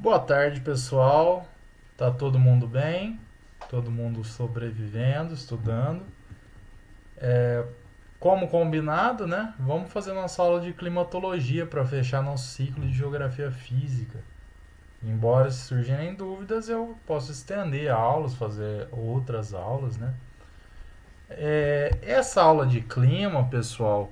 Boa tarde, pessoal. Tá todo mundo bem? Todo mundo sobrevivendo, estudando. Como combinado, né? Vamos fazer nossa aula de climatologia para fechar nosso ciclo de geografia física. Embora se surgirem dúvidas, eu posso estender aulas, fazer outras aulas, né? Essa aula de clima, pessoal,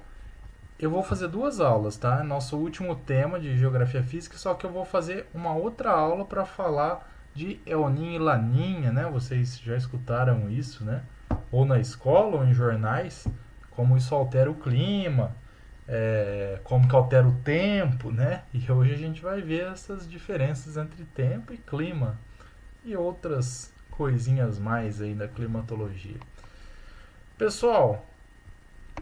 eu vou fazer duas aulas, tá? É nosso último tema de geografia física, só que eu vou fazer uma outra aula para falar de El Niño e Laninha, né? Vocês já escutaram isso, né? Ou na escola ou em jornais, como isso altera o clima, como que altera o tempo, né? E hoje a gente vai ver essas diferenças entre tempo e clima e outras coisinhas mais aí da climatologia. Pessoal,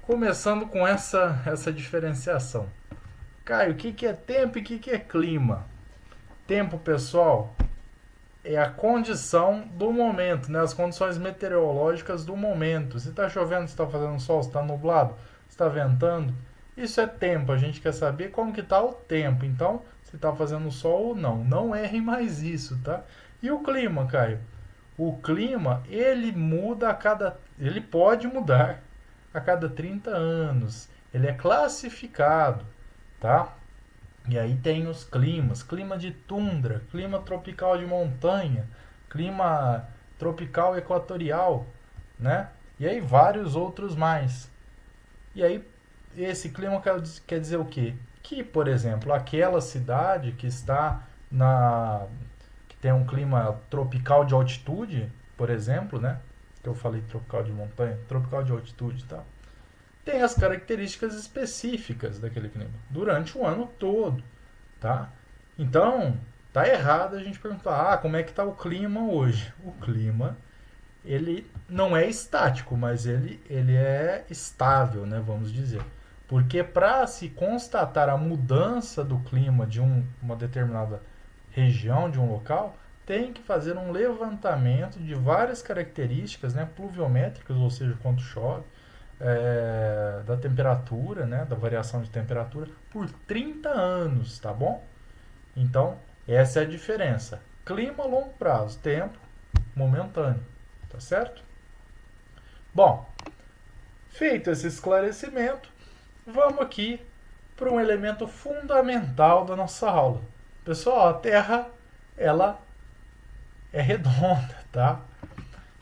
começando com essa diferenciação. Caio, o que é tempo e o que é clima? Tempo, pessoal, é a condição do momento, né? As condições meteorológicas do momento. Se está chovendo, se está fazendo sol, se está nublado, se está ventando. Isso é tempo. A gente quer saber como que está o tempo. Então, se está fazendo sol ou não. Não errem mais isso, tá? E o clima, Caio? O clima, ele muda a cada... Ele pode mudar a cada 30 anos. Ele é classificado, tá? E aí tem os climas, clima de tundra, clima tropical de montanha, clima tropical equatorial, né? E aí vários outros mais. E aí esse clima quer dizer o quê? Que, por exemplo, aquela cidade que está na que tem um clima tropical de altitude, por exemplo, né? Que eu falei tropical de montanha, tropical de altitude, tá? Tem as características específicas daquele clima durante o ano todo, tá? Então, tá errado a gente perguntar, como é que tá o clima hoje? O clima, ele não é estático, mas ele é estável, né, vamos dizer. Porque para se constatar a mudança do clima de uma determinada região, de um local, tem que fazer um levantamento de várias características, né, pluviométricas, ou seja, quanto chove, da temperatura, né, da variação de temperatura, por 30 anos, tá bom? Então, essa é a diferença. Clima a longo prazo, tempo momentâneo, tá certo? Bom, feito esse esclarecimento, vamos aqui para um elemento fundamental da nossa aula. Pessoal, a Terra, ela é redonda, tá?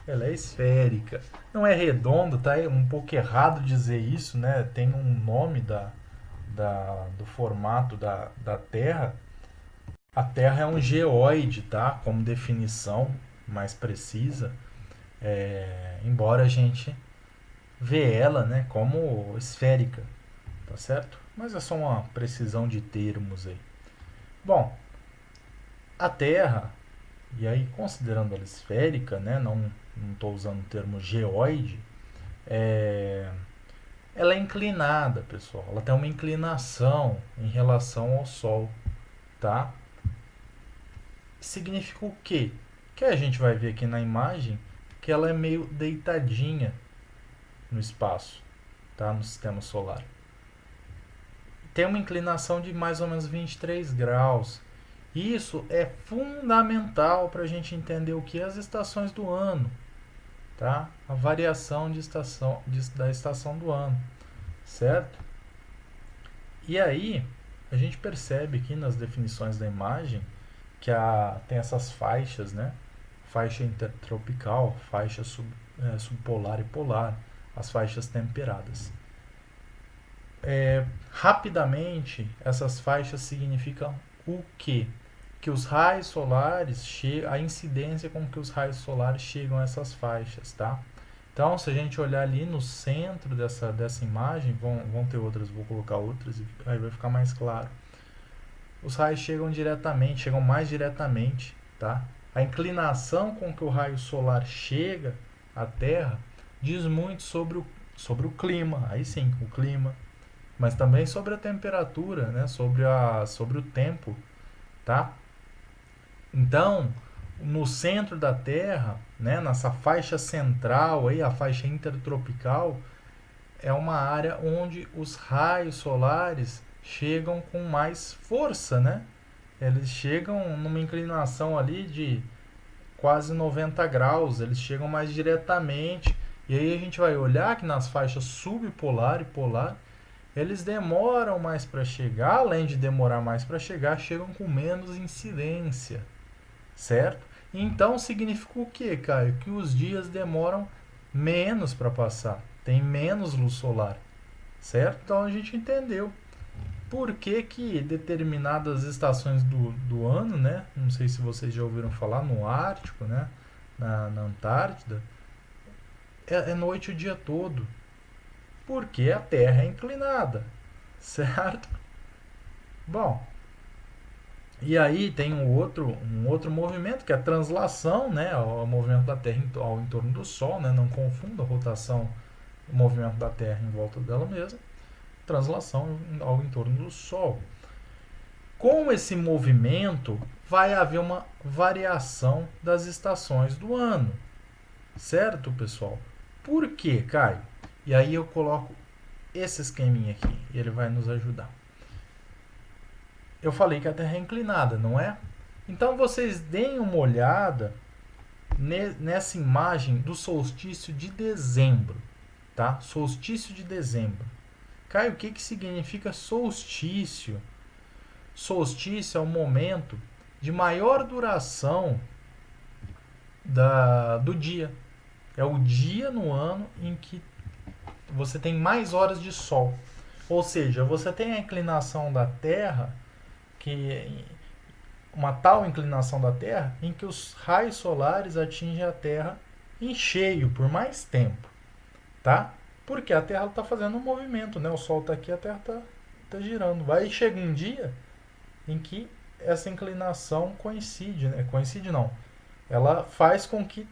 Ela é esférica. Não é redonda, tá? É um pouco errado dizer isso, né? Tem um nome do formato da Terra. A Terra é um geoide, tá? Como definição mais precisa. Embora a gente vê ela, né, como esférica, tá certo? Mas é só uma precisão de termos aí. Bom, a Terra, e aí considerando ela esférica, né, não estou usando o termo geoide, é, ela é inclinada, pessoal. Ela tem uma inclinação em relação ao Sol, tá? Significa o quê? Que a gente vai ver aqui na imagem que ela é meio deitadinha no espaço, tá? No sistema solar. Tem uma inclinação de mais ou menos 23 graus. Isso é fundamental para a gente entender o que é as estações do ano, tá? A variação da estação do ano, certo? E aí, a gente percebe aqui nas definições da imagem que tem essas faixas, né? Faixa intertropical, faixa subpolar e polar, as faixas temperadas. Rapidamente, essas faixas significam o quê? Que os raios solares, a incidência com que os raios solares chegam a essas faixas, tá? Então, se a gente olhar ali no centro dessa imagem, vão ter outras, vou colocar outras, aí vai ficar mais claro. Os raios chegam mais diretamente, tá? A inclinação com que o raio solar chega à Terra diz muito sobre o clima, aí sim, o clima, mas também sobre a temperatura, né? Sobre o tempo, tá? Então, no centro da Terra, né, nessa faixa central aí, a faixa intertropical, é uma área onde os raios solares chegam com mais força, né? eles chegam numa inclinação ali de quase 90 graus, eles chegam mais diretamente. E aí a gente vai olhar que nas faixas subpolar e polar, eles demoram mais para chegar, além de demorar mais para chegar, chegam com menos incidência, certo? Então significa o que, Caio? Que os dias demoram menos para passar, tem menos luz solar, certo? Então a gente entendeu por que, que determinadas estações do ano, né? Não sei se vocês já ouviram falar, no Ártico, né? Na Antártida, é noite o dia todo. Porque a Terra é inclinada, certo? Bom, e aí tem um outro movimento que é a translação, né? O movimento da Terra ao entorno do Sol, né? Não confunda a rotação, o movimento da Terra em volta dela mesma. Translação ao entorno do Sol. Com esse movimento, vai haver uma variação das estações do ano, certo, pessoal? Por quê, Caio? E aí eu coloco esse esqueminha aqui, e ele vai nos ajudar. Eu falei que a Terra é inclinada, não é? Então vocês deem uma olhada nessa imagem do solstício de dezembro, tá? Solstício de dezembro. Caio, o que, que significa solstício? Solstício é o momento de maior duração do dia. É o dia no ano em que você tem mais horas de sol. Ou seja, você tem a inclinação da Terra, que uma tal inclinação da Terra em que os raios solares atingem a Terra em cheio por mais tempo, tá? Porque a Terra está fazendo um movimento, né? O Sol está aqui, a Terra está girando. Vai chegar um dia em que essa inclinação coincide, né? Coincide não. Ela faz com que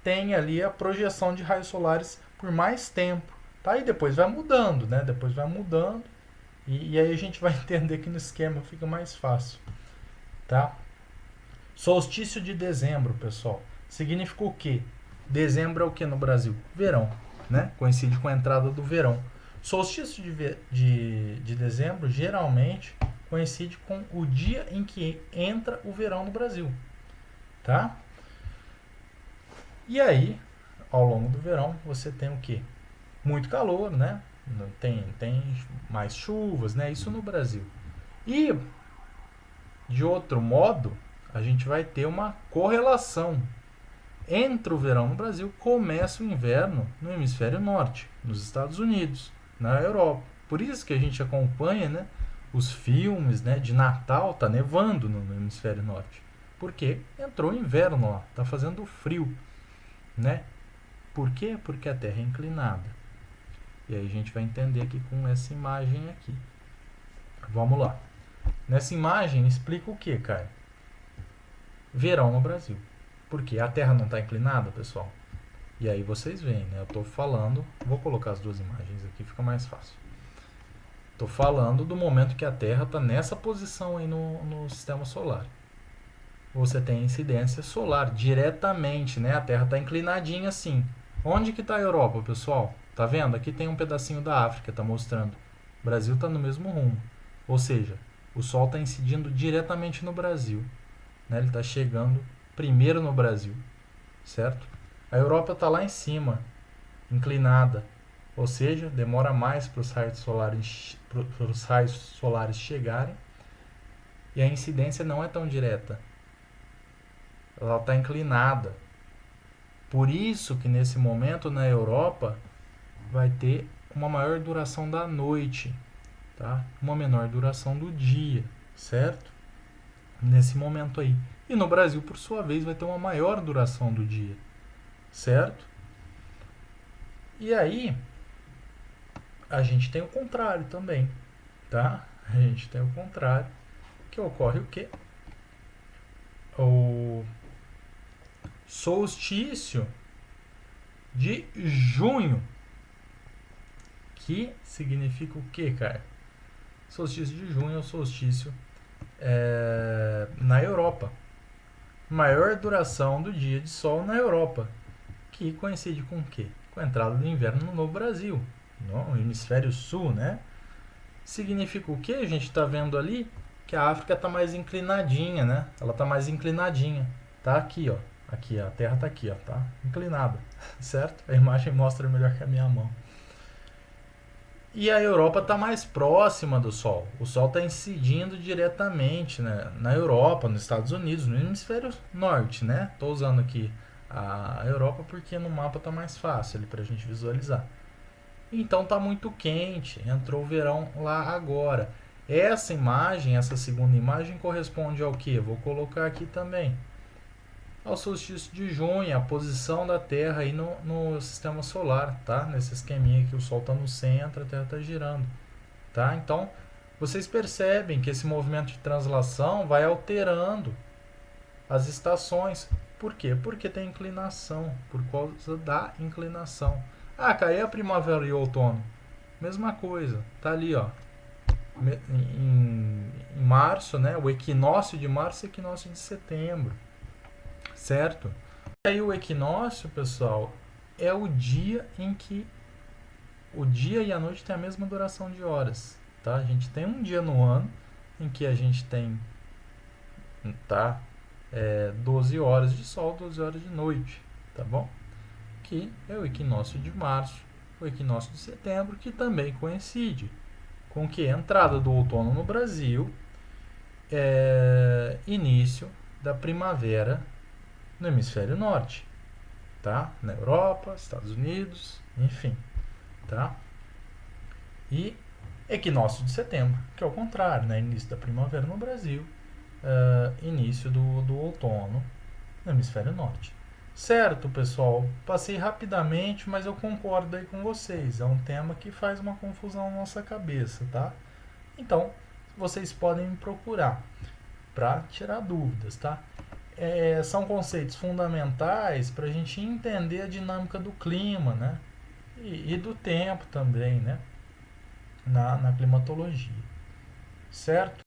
tenha ali a projeção de raios solares por mais tempo, tá? E depois vai mudando, né? Depois vai mudando e aí a gente vai entender que no esquema fica mais fácil, tá? Solstício de dezembro, pessoal. Significa o quê? Dezembro é o que no Brasil? Verão, né? Coincide com a entrada do verão. Solstício de dezembro geralmente coincide com o dia em que entra o verão no Brasil, tá? E aí, ao longo do verão, você tem o quê? Muito calor, né? Tem mais chuvas, né? Isso no Brasil. E, de outro modo, a gente vai ter uma correlação. Entra o verão no Brasil, começa o inverno no hemisfério norte, nos Estados Unidos, na Europa. Por isso que a gente acompanha, né, os filmes, né, de Natal, tá nevando no hemisfério norte. Porque entrou o inverno lá, tá fazendo frio, né? Por quê? Porque a Terra é inclinada. E aí a gente vai entender aqui com essa imagem aqui. Vamos lá. Nessa imagem explica o que, cara? Verão no Brasil. Porque a Terra não está inclinada, pessoal? E aí vocês veem, né? Eu estou falando... Vou colocar as duas imagens aqui, fica mais fácil. Estou falando do momento que a Terra está nessa posição aí no sistema solar. Você tem incidência solar diretamente, né? A Terra está inclinadinha assim. Onde que está a Europa, pessoal? Tá vendo? Aqui tem um pedacinho da África, tá mostrando. O Brasil está no mesmo rumo. Ou seja, o Sol está incidindo diretamente no Brasil, né? Ele está chegando primeiro no Brasil, certo? A Europa está lá em cima, inclinada. Ou seja, demora mais para os raios solares chegarem. E a incidência não é tão direta. Ela está inclinada. Por isso que nesse momento na Europa vai ter uma maior duração da noite, tá? Uma menor duração do dia, certo? Nesse momento aí. E no Brasil, por sua vez, vai ter uma maior duração do dia, certo? E aí a gente tem o contrário também, tá? A gente tem o contrário, que ocorre o quê? O solstício de junho, que significa o quê, cara? Solstício de junho é o solstício na Europa. Maior duração do dia de sol na Europa, que coincide com o quê? Com a entrada do inverno no Novo Brasil, no hemisfério sul, né? Significa o quê? A gente está vendo ali que a África está mais inclinadinha, né? Ela está mais inclinadinha. Tá aqui, ó. Aqui, a Terra está aqui, ó, tá inclinada, certo? A imagem mostra melhor que a minha mão. E a Europa está mais próxima do Sol. O Sol está incidindo diretamente, né, na Europa, nos Estados Unidos, no hemisfério norte, né? Estou usando aqui a Europa porque no mapa está mais fácil para a gente visualizar. Então está muito quente, entrou o verão lá agora. Essa imagem, essa segunda imagem, corresponde ao que? Vou colocar aqui também. Ao solstício de junho, a posição da Terra aí no sistema solar, tá? Nesse esqueminha que o Sol está no centro, a Terra está girando, tá? Então, vocês percebem que esse movimento de translação vai alterando as estações. Por quê? Porque tem inclinação, por causa da inclinação. Ah, caiu a primavera e o outono. Mesma coisa, tá ali, ó. Em março, né? O equinócio de março e o equinócio de setembro, certo? E aí o equinócio, pessoal, é o dia em que o dia e a noite têm a mesma duração de horas, tá? A gente tem um dia no ano em que a gente tem, tá? 12 horas de sol, 12 horas de noite, tá bom? Que é o equinócio de março, o equinócio de setembro, que também coincide com que a entrada do outono no Brasil, início da primavera no hemisfério norte, tá? Na Europa, Estados Unidos, enfim, tá? E equinócio de setembro, que é o contrário, né? Início da primavera no Brasil, início do outono no hemisfério norte. Certo, pessoal? Passei rapidamente, mas eu concordo aí com vocês. É um tema que faz uma confusão na nossa cabeça, tá? Então, vocês podem me procurar para tirar dúvidas, tá? São conceitos fundamentais para a gente entender a dinâmica do clima, né? E do tempo também, né? Na climatologia, certo?